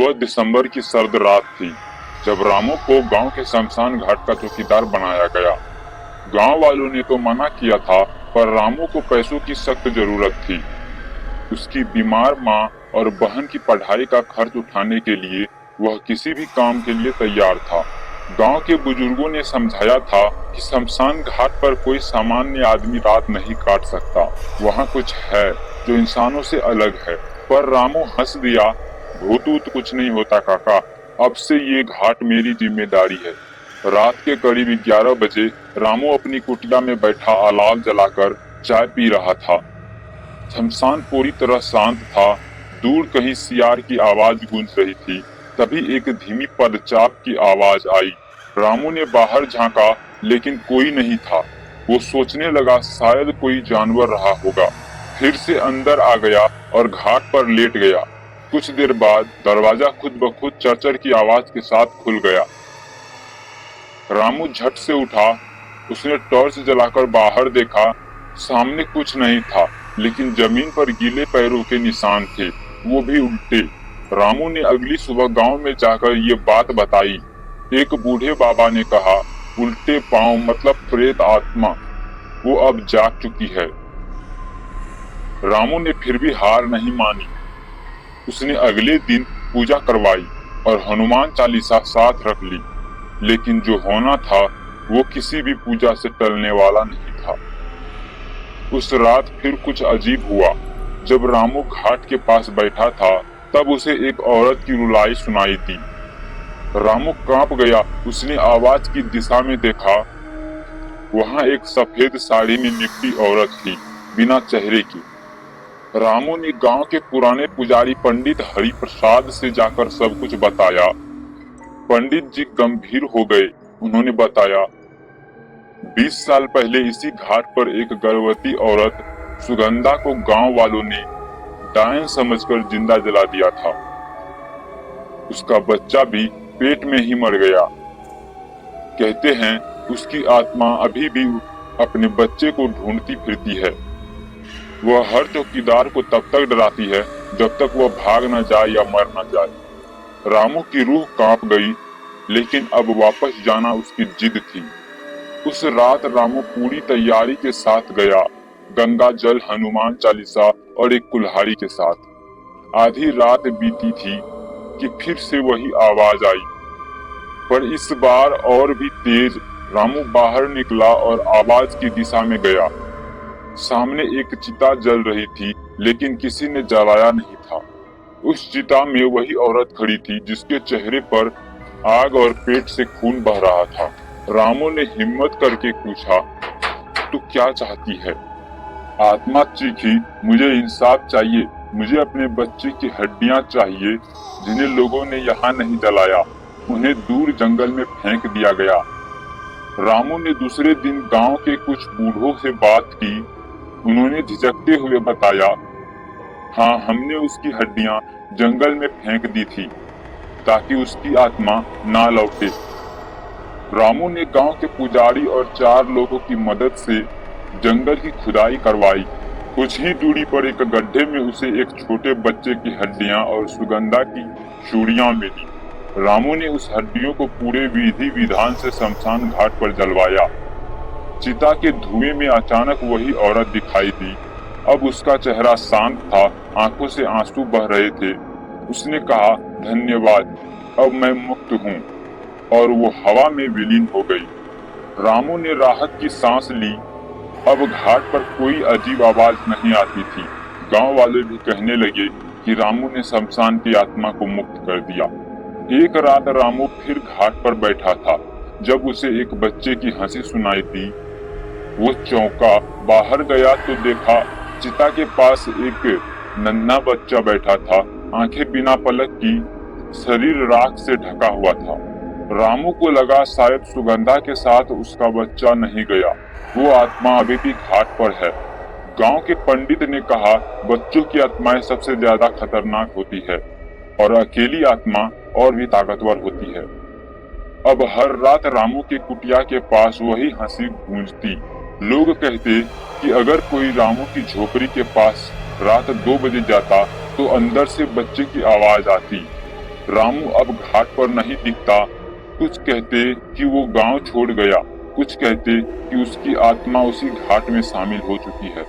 वह दिसंबर की सर्द रात थी जब रामू को गांव के शमशान घाट का चौकीदार बनाया गया। गांव वालों ने तो मना किया था, पर रामू को पैसों की सख्त जरूरत थी। उसकी बीमार माँ और बहन की पढ़ाई का खर्च उठाने के लिए वह किसी भी काम के लिए तैयार था। गांव के बुजुर्गों ने समझाया था कि शमशान घाट पर कोई सामान्य आदमी रात नहीं काट सकता, वहाँ कुछ है जो इंसानों से अलग है। पर रामू हंस दिया, भूत ऊत कुछ नहीं होता काका, अब से ये घाट मेरी जिम्मेदारी है। रात के करीब 11 बजे रामू अपनी कुटिया में बैठा अलाव जलाकर चाय पी रहा था। शमशान पूरी तरह शांत था। दूर कहीं सियार की आवाज गूंज रही थी। तभी एक धीमी पदचाप की आवाज आई। रामू ने बाहर झांका, लेकिन कोई नहीं था। वो सोचने लगा शायद कोई जानवर रहा होगा। फिर से अंदर आ गया और घाट पर लेट गया। कुछ देर बाद दरवाजा खुद ब खुद चरचर की आवाज के साथ खुल गया। रामू झट से उठा। उसने टॉर्च जलाकर बाहर देखा। सामने कुछ नहीं था, लेकिन जमीन पर गीले पैरों के निशान थे, वो भी उल्टे। रामू ने अगली सुबह गांव में जाकर ये बात बताई। एक बूढ़े बाबा ने कहा, उल्टे पांव मतलब प्रेत आत्मा, वो अब जाग चुकी है। रामू ने फिर भी हार नहीं मानी। उसने अगले दिन पूजा करवाई और हनुमान चालीसा साथ रख ली, लेकिन जो होना था वो किसी भी पूजा से टलने वाला नहीं था। उस रात फिर कुछ अजीब हुआ। जब रामू घाट के पास बैठा था, तब उसे एक औरत की रुलाई सुनाई दी। रामू कांप गया। उसने आवाज की दिशा में देखा। वहां एक सफेद साड़ी में लिपटी औरत थी, बिना चेहरे की। रामू ने गांव के पुराने पुजारी पंडित हरि प्रसाद से जाकर सब कुछ बताया। पंडित जी गंभीर हो गए। उन्होंने बताया, 20 साल पहले इसी घाट पर एक गर्भवती औरत सुगंधा को गांव वालों ने डायन समझकर जिंदा जला दिया था। उसका बच्चा भी पेट में ही मर गया। कहते हैं उसकी आत्मा अभी भी अपने बच्चे को ढूंढती फिरती है। वह हर चौकीदार को तब तक डराती है जब तक वह भाग न जाए या मर न जाए। रामू की रूह कांप गई, लेकिन अब वापस जाना उसकी जिद थी। उस रात रामू पूरी तैयारी के साथ गया, गंगा जल, हनुमान चालीसा और एक कुल्हाड़ी के साथ। आधी रात बीती थी कि फिर से वही आवाज आई, पर इस बार और भी तेज। रामू बाहर निकला और आवाज की दिशा में गया। सामने एक चिता जल रही थी, लेकिन किसी ने जलाया नहीं था। उस चिता में वही औरत खड़ी थी जिसके चेहरे पर आग और पेट से खून बह रहा था। रामू ने हिम्मत करके पूछा, तू क्या चाहती है? आत्मा चीखी, मुझे इंसाफ चाहिए। मुझे अपने बच्चे की हड्डियां चाहिए, जिन्हें लोगों ने यहाँ नहीं जलाया। उन्हें दूर जंगल में फेंक दिया गया। रामू ने दूसरे दिन गांव के कुछ बूढ़ों से बात की। उन्होंने झिझकते हुए बताया, हाँ, हमने उसकी हड्डियां जंगल में फेंक दी थी ताकि उसकी आत्मा ना लौटे। रामू ने गांव के पुजारी और 4 लोगों की मदद से जंगल की खुदाई करवाई। कुछ ही दूरी पर एक गड्ढे में उसे एक छोटे बच्चे की हड्डियां और सुगंधा की चूड़ियां मिली। रामू ने उस हड्डियों को पूरे विधि विधान से शमशान घाट पर जलवाया। चिता के धुएं में अचानक वही औरत दिखाई दी। अब उसका चेहरा शांत था, आंखों से आंसू बह रहे थे। उसने कहा, धन्यवाद, अब मैं मुक्त हूँ, और वो हवा में विलीन हो गई। रामू ने राहत की सांस ली। अब घाट पर कोई अजीब आवाज नहीं आती थी। गांव वाले भी कहने लगे कि रामू ने शमशान की आत्मा को मुक्त कर दिया। एक रात रामू फिर घाट पर बैठा था जब उसे एक बच्चे की हंसी सुनाई दी। वो चौंका, बाहर गया तो देखा चिता के पास एक नन्हा बच्चा बैठा था, आंखें बिना पलक की, शरीर राख से ढका हुआ था। रामू को लगा शायद सुगंधा के साथ उसका बच्चा नहीं गया, वो आत्मा अभी भी घाट पर है। गांव के पंडित ने कहा, बच्चों की आत्माएं सबसे ज्यादा खतरनाक होती है और अकेली आत्मा और भी ताकतवर होती है। अब हर रात रामू के कुटिया के पास वही हंसी गूंजती। लोग कहते कि अगर कोई रामू की झोपड़ी के पास रात 2 बजे जाता तो अंदर से बच्चे की आवाज आती। रामू अब घाट पर नहीं दिखता। कुछ कहते कि वो गांव छोड़ गया, कुछ कहते कि उसकी आत्मा उसी घाट में शामिल हो चुकी है।